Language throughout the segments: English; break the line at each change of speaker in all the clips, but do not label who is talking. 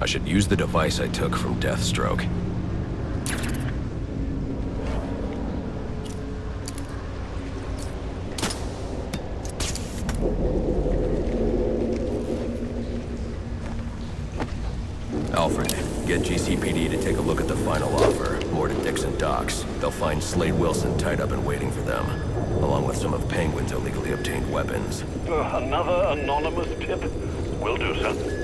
I should use the device I took from Deathstroke. Alfred, get GCPD to take a look at the final offer. More to Dixon Docks. They'll find Slade Wilson tied up and waiting for them, along with some of Penguin's illegally obtained weapons.
Another anonymous tip? Will do, sir.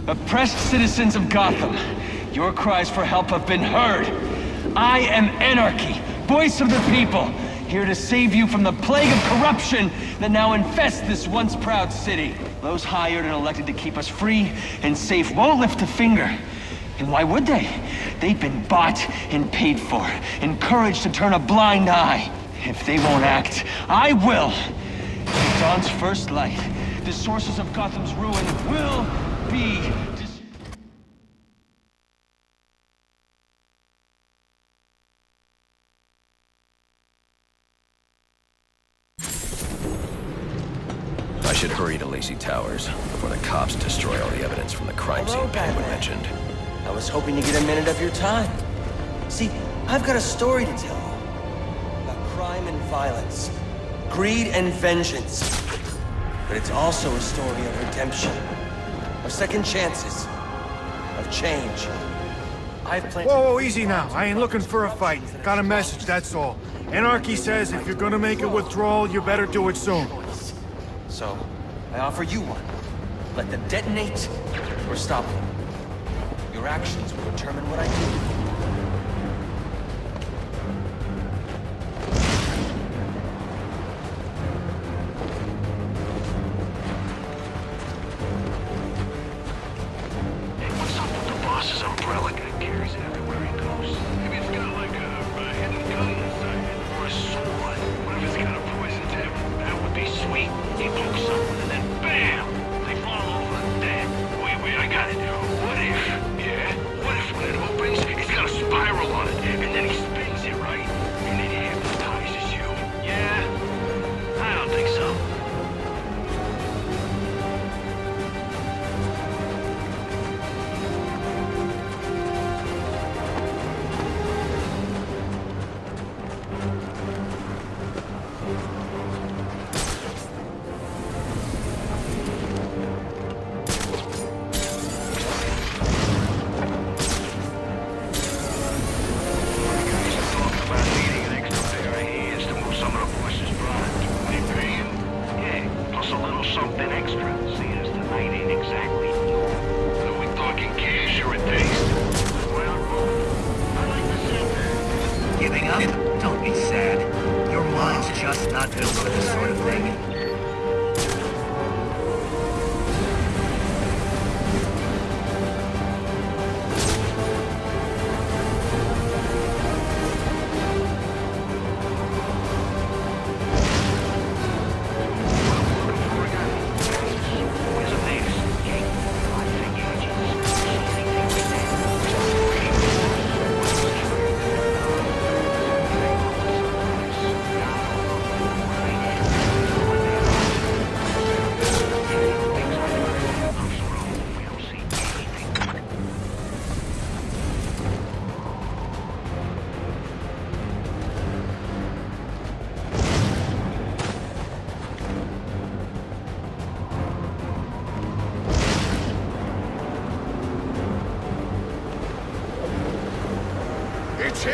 Oppressed citizens of Gotham, your cries for help have been heard. I am Anarchy, voice of the people, here to save you from the plague of corruption that now infests this once proud city. Those hired and elected to keep us free and safe won't lift a finger. And why would they? They've been bought and paid for, encouraged to turn a blind eye. If they won't act, I will. At dawn's first light, the sources of Gotham's ruin will be
I should hurry to Lacey Towers before the cops destroy all the evidence from the crime scene Penguin mentioned.
I was hoping to get a minute of your time. See, I've got a story to tell you. About crime and violence. Greed and vengeance. But it's also a story of redemption. Of second chances. Of change. I've planned...
Whoa, easy now. I ain't looking for a fight. Got a message, that's all. Anarchy says if you're gonna make a withdrawal, you better do it soon.
So, I offer you one. Let them detonate, or stop them. Your actions will determine what I do.
It's here!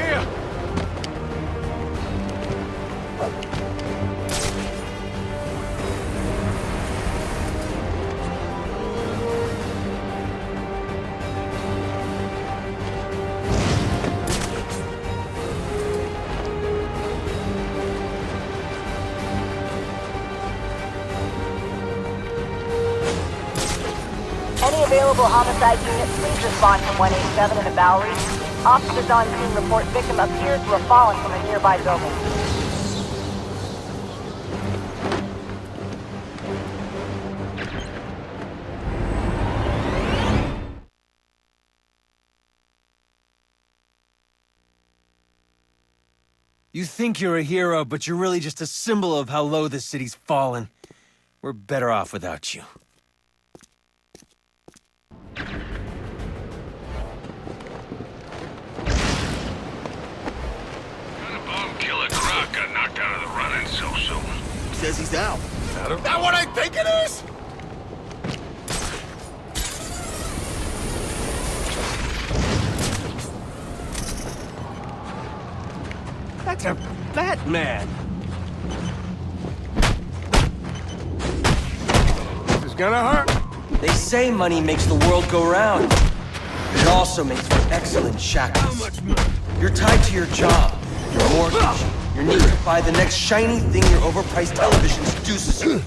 Any available homicide unit, please respond from 187 in the Bowery. Officers on scene report victim appears to have fallen from a nearby building.
You think you're a hero, but you're really just a symbol of how low this city's fallen. We're better off without you.
Killer Croc got knocked out of the running so soon.
Says he's out.
Is that what I think it is?
That's a Batman!
This is gonna hurt.
They say money makes the world go round. It also makes for excellent shackles. You're tied to your job, your mortgage, your need to buy the next shiny thing your overpriced television seduces you.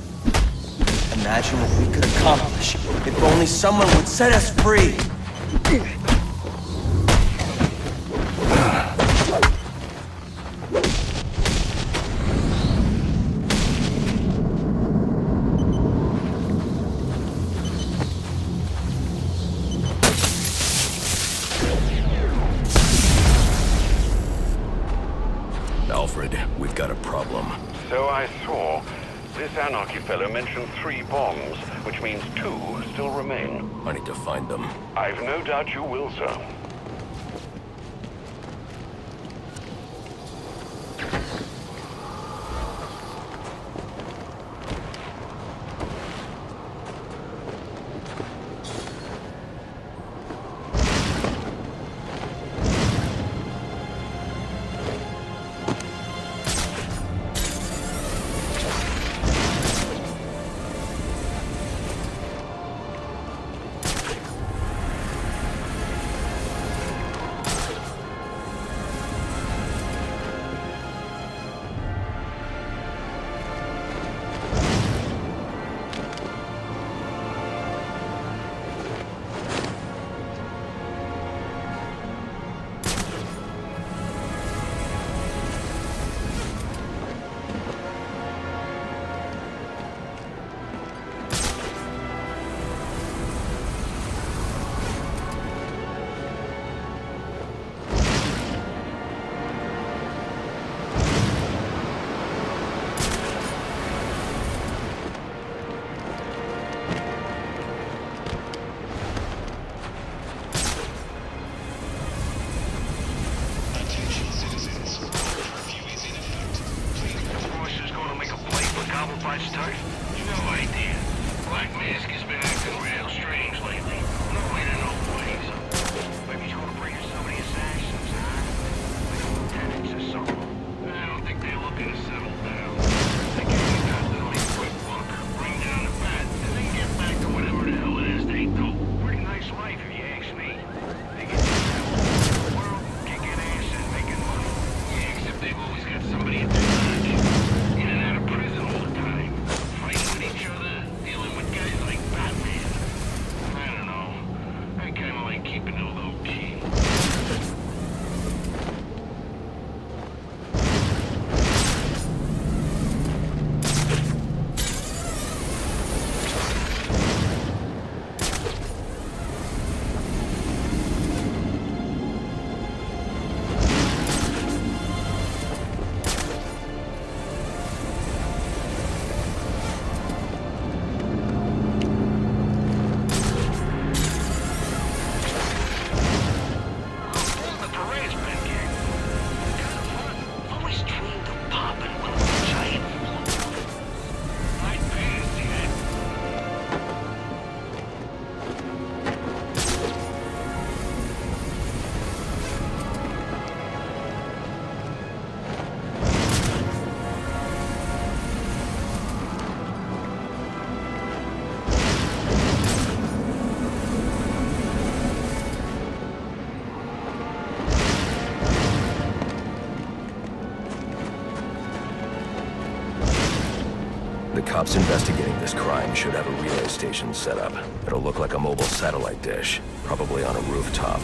Imagine what we could accomplish if only someone would set us free.
Alfred, we've got a problem.
So I saw. This Anarchy fellow mentioned 3 bombs, which means 2 still remain.
I need to find them.
I've no doubt you will, sir. Start? No idea. Black Mask has been acting real strange lately. No way to know ways. Maybe he's gonna bring us some of the assassins, huh? Like lieutenants or something. I don't think they're looking to settle down. They can get that little quick look, bring down the fat, and then get back to whatever the hell it is they do. Pretty nice life, if you ask me. They get to the world, kicking ass and making money. Yeah, except they've always got somebody at their back. In and out of prison all the time. Fighting with each other, dealing with guys like Batman. I don't know. I kinda like keeping it low key. The parade's been kicked. Kind of fun. Always dreamed of popping one of those giant floats. I'd pay to see that.
The cops investigating this crime should have a relay station set up. It'll look like a mobile satellite dish, probably on a rooftop.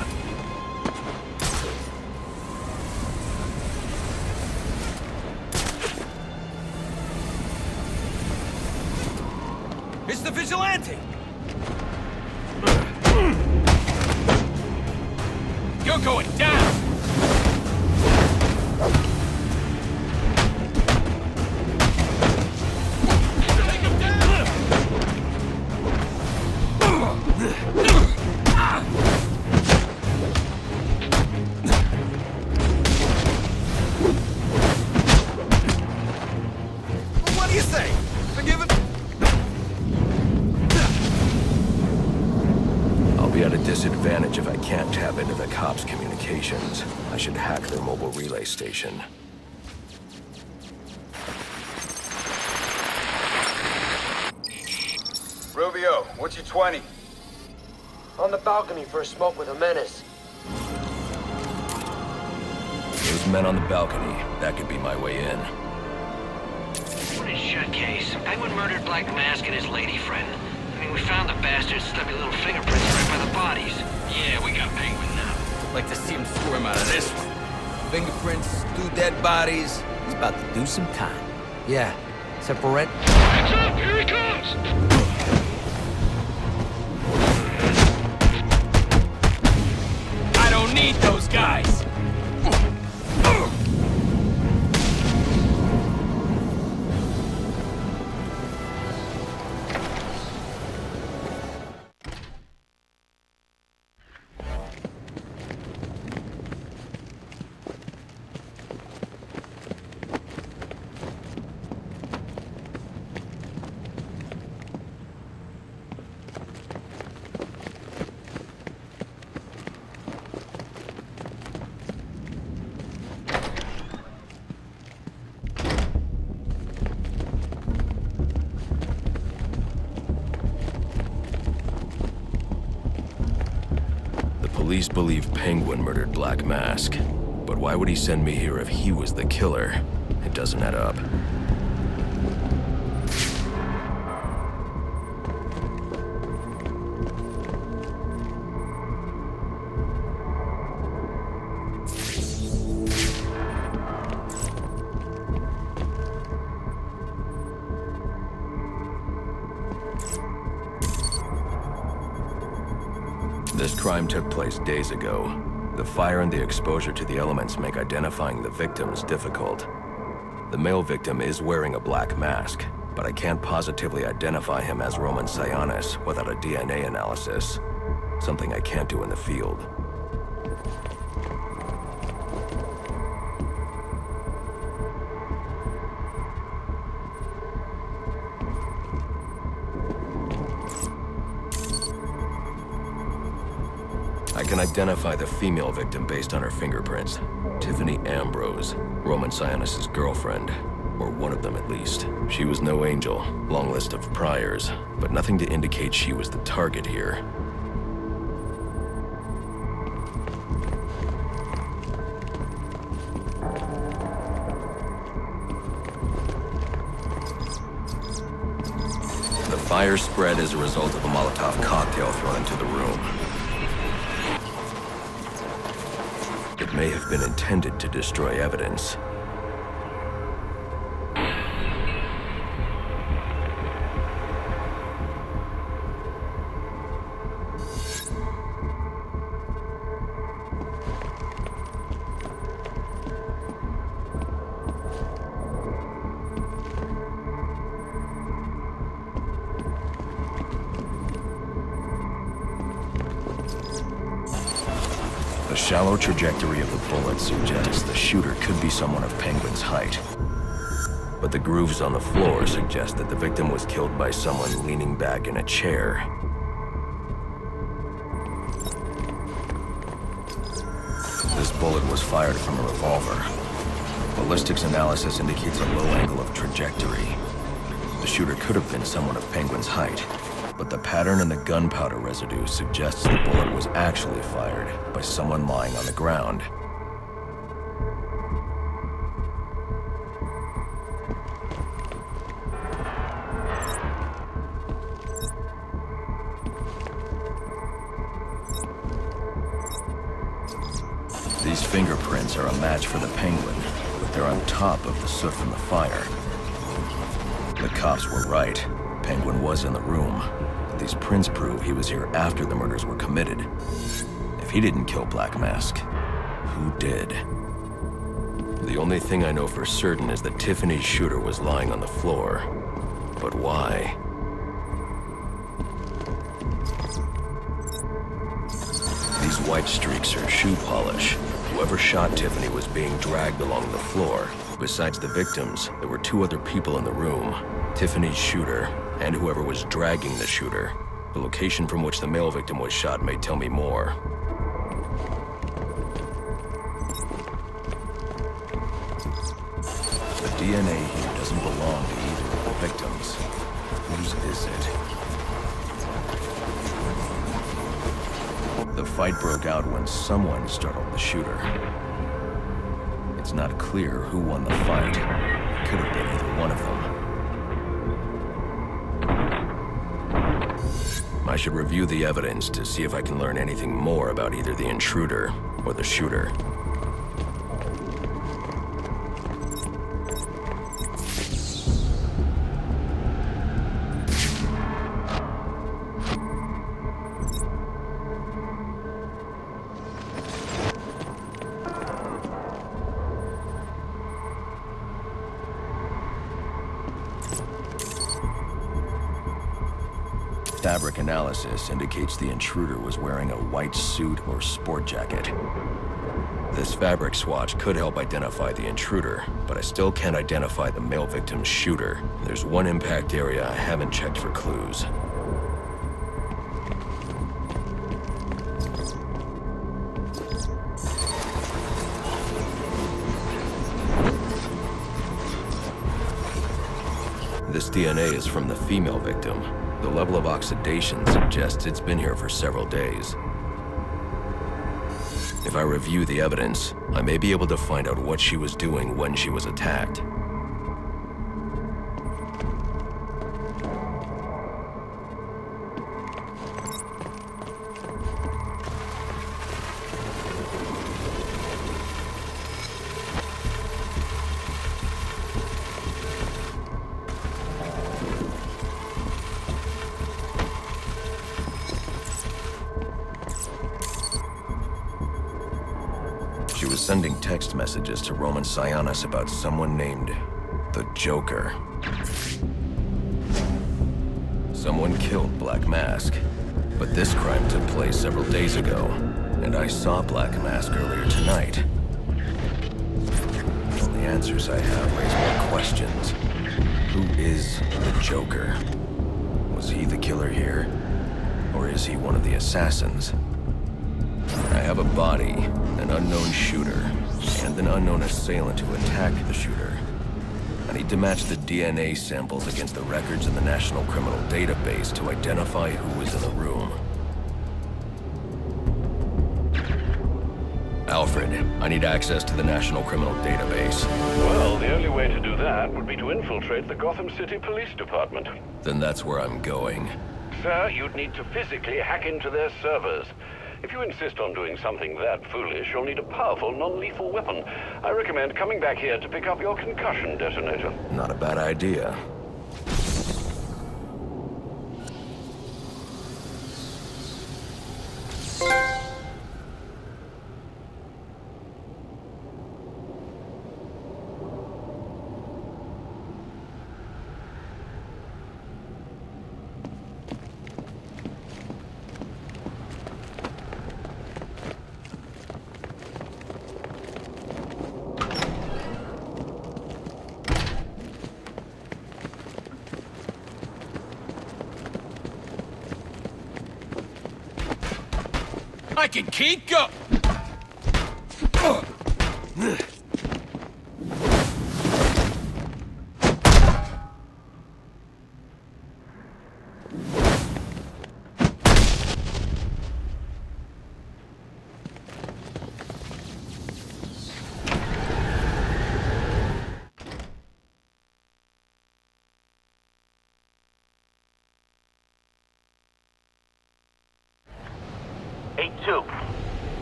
It's the vigilante!
You're going down!
communications. I should hack their mobile relay station.
Rubio, what's your 20?
On the balcony for a smoke with a menace.
Those men on the balcony, that could be my way in.
What a shut case. Penguin murdered Black Mask and his lady friend. I mean, we found the bastard's stubby little fingerprints right by the bodies. Yeah, we got Penguin now.
Like to see him squirm out of this one. Fingerprints, 2 dead bodies. He's about to do some time. Yeah, separate.
Heads up! Here he comes!
I don't need those guys!
Police believe Penguin murdered Black Mask. But why would he send me here if he was the killer? It doesn't add up. This crime took place days ago. The fire and the exposure to the elements make identifying the victims difficult. The male victim is wearing a black mask, but I can't positively identify him as Roman Sionis without a DNA analysis. Something I can't do in the field. I can identify the female victim based on her fingerprints. Tiffany Ambrose, Roman Sionis' girlfriend. Or one of them at least. She was no angel, long list of priors, but nothing to indicate she was the target here. The fire spread as a result of a Molotov cocktail thrown into the room. It may have been intended to destroy evidence. The shallow trajectory of the bullet suggests the shooter could be someone of Penguin's height. But the grooves on the floor suggest that the victim was killed by someone leaning back in a chair. This bullet was fired from a revolver. Ballistics analysis indicates a low angle of trajectory. The shooter could have been someone of Penguin's height. But the pattern in the gunpowder residue suggests the bullet was actually fired by someone lying on the ground. These fingerprints are a match for the Penguin, but they're on top of the soot from the fire. The cops were right. Penguin was in the room. These prints prove he was here after the murders were committed. If he didn't kill Black Mask, who did? The only thing I know for certain is that Tiffany's shooter was lying on the floor. But why? These white streaks are shoe polish. Whoever shot Tiffany was being dragged along the floor. Besides the victims, there were 2 other people in the room. Tiffany's shooter, and whoever was dragging the shooter. The location from which the male victim was shot may tell me more. DNA here doesn't belong to either of the victims. Whose is it? The fight broke out when someone startled the shooter. It's not clear who won the fight. It could have been either one of them. I should review the evidence to see if I can learn anything more about either the intruder or the shooter. Fabric analysis indicates the intruder was wearing a white suit or sport jacket. This fabric swatch could help identify the intruder, but I still can't identify the male victim's shooter. There's one impact area I haven't checked for clues. This DNA is from the female victim. The level of oxidation suggests it's been here for several days. If I review the evidence, I may be able to find out what she was doing when she was attacked. She was sending text messages to Roman Sionis about someone named the Joker. Someone killed Black Mask, but this crime took place several days ago, and I saw Black Mask earlier tonight. The only answers I have raise more questions. Who is the Joker? Was he the killer here? Or is he one of the assassins? I have a body, an unknown shooter, and an unknown assailant who attacked the shooter. I need to match the DNA samples against the records in the National Criminal Database to identify who was in the room. Alfred, I need access to the National Criminal Database.
Well, the only way to do that would be to infiltrate the Gotham City Police Department.
Then that's where I'm going.
Sir, you'd need to physically hack into their servers. If you insist on doing something that foolish, you'll need a powerful, non-lethal weapon. I recommend coming back here to pick up your concussion detonator.
Not a bad idea.
I can keep going!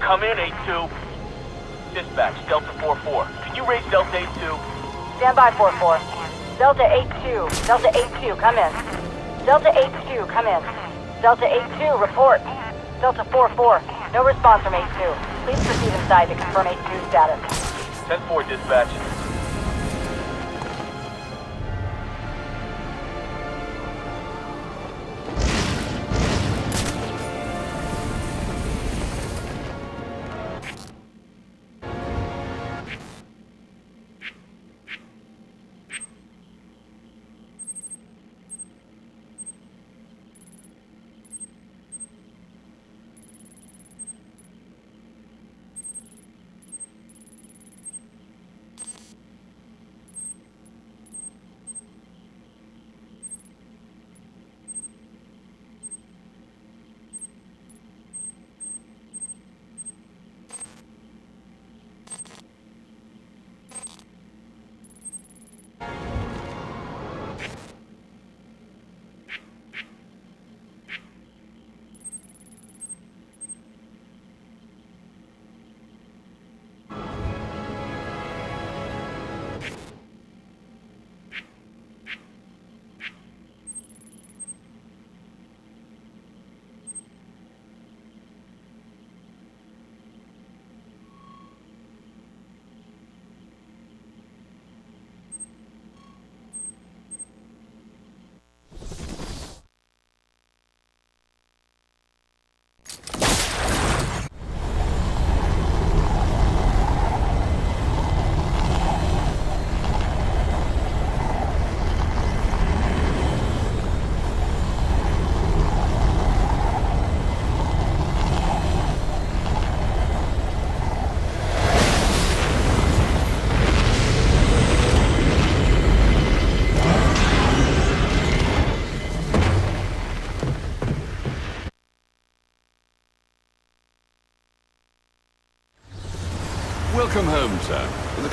Come in, 8-2. Dispatch, Delta 4-4. Can you raise Delta 8-2?
Stand by, 4-4. Delta 8-2. Delta 8-2, come in. Delta 8-2, come in. Delta 8-2, report. Delta 4-4, no response from 8-2. Please proceed inside to confirm 8-2 status.
10-4, dispatch.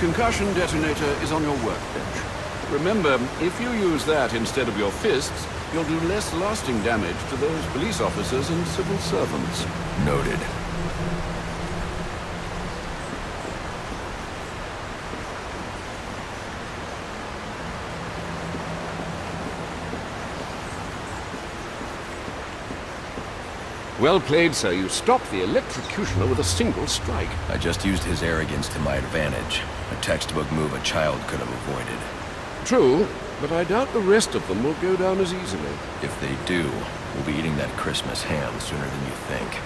concussion detonator is on your workbench. Remember, if you use that instead of your fists, you'll do less lasting damage to those police officers and civil servants.
Noted.
Well played, sir. You stopped the electrocutioner with a single strike.
I just used his arrogance to my advantage. A textbook move a child could have avoided.
True, but I doubt the rest of them will go down as easily.
If they do, we'll be eating that Christmas ham sooner than you think.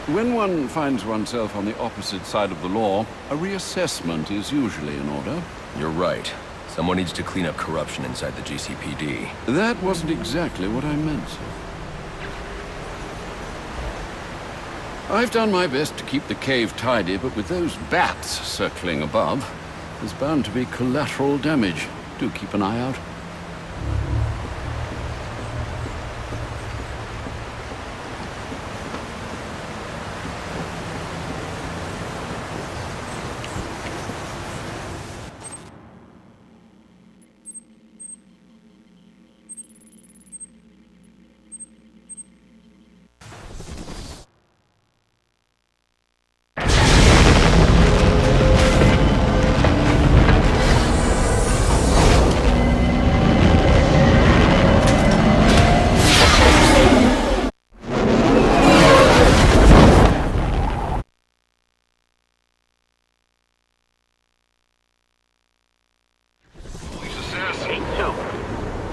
When one finds oneself on the opposite side of the law, a reassessment is usually in order.
You're right. Someone needs to clean up corruption inside the GCPD.
That wasn't exactly what I meant, sir. I've done my best to keep the cave tidy, but with those bats circling above, there's bound to be collateral damage. Do keep an eye out.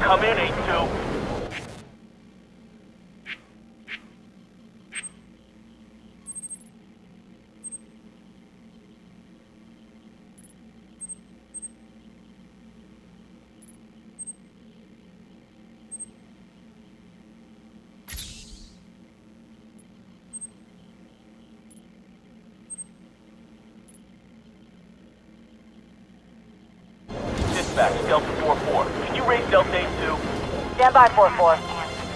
Come in, 8-2. Dispatch, Delta 4-4. Can you raise Delta 8-2?
Stand by, 4-4.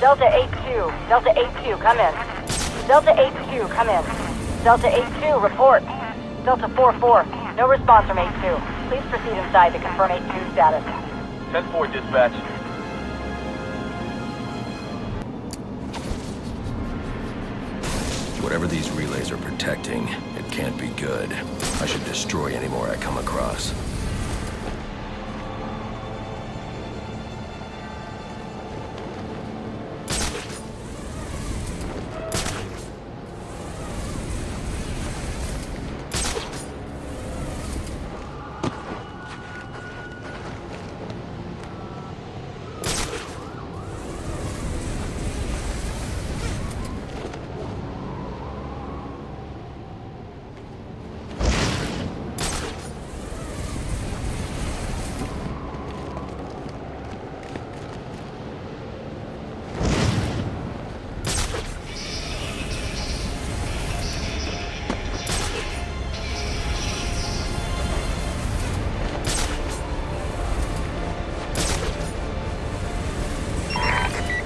Delta 8-2. Delta 8-2, come in. Delta 8-2, come in. Delta 8-2, report. Delta 4-4, no response from 8-2. Please proceed inside to confirm 8-2 status.
10-4, dispatch.
Whatever these relays are protecting, it can't be good. I should destroy any more I come across.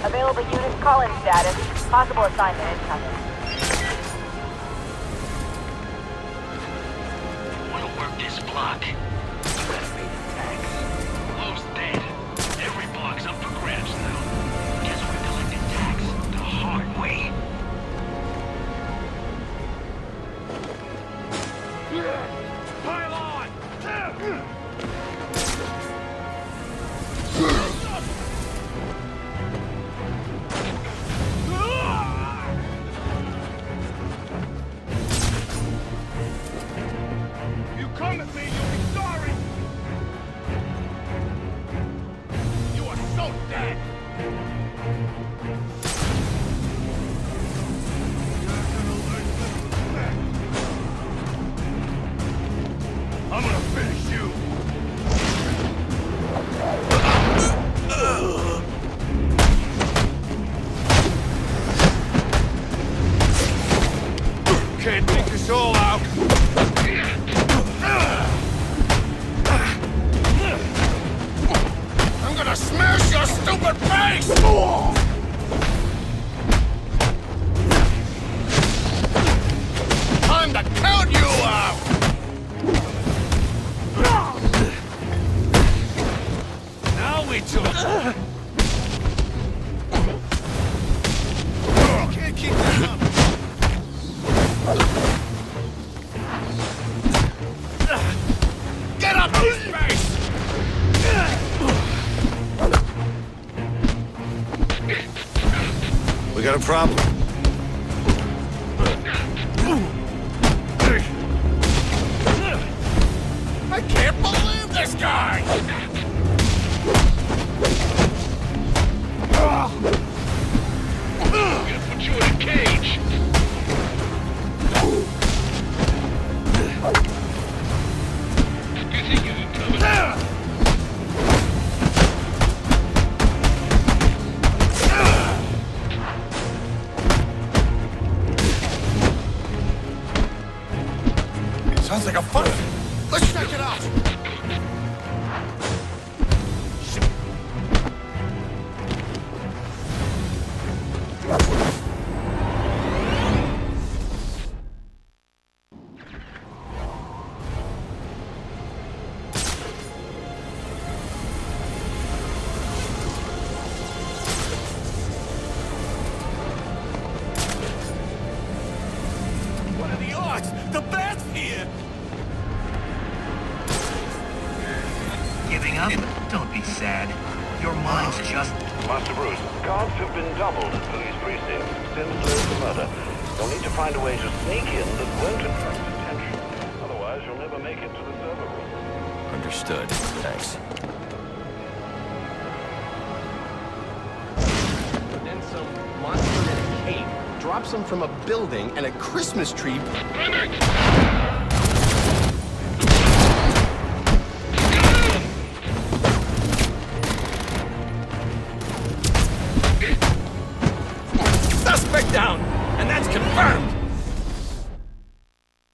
Available units, call-in status. Possible assignment incoming.
Wanna work this block? You gotta pay the tax. Lowe's dead. Every block's up for grabs now. Guess we're collecting tax the hard way. Pile on! come at me, you'll be sorry! You are so dead! I'm gonna finish you! Can't take us all out! I'm gonna smash your stupid face! Time to count you out! Now we talk! Can't keep this up! Get up, you space!
We got a problem.
I can't believe this guy! I'm gonna put you in a cage! You think you can come in?
Sounds like a fight. Let's check it out.
What are the odds? The bat's here!
Giving up? Don't be sad. Your mind's just...
Master Bruce, guards have been doubled at police precincts since the murder. You'll need to find a way to sneak in that won't attract attention. Otherwise, you'll never make it to the server room.
Understood. Thanks.
Then some monster in a cave drops them from a building and a Christmas tree.
Suspect down! And that's confirmed!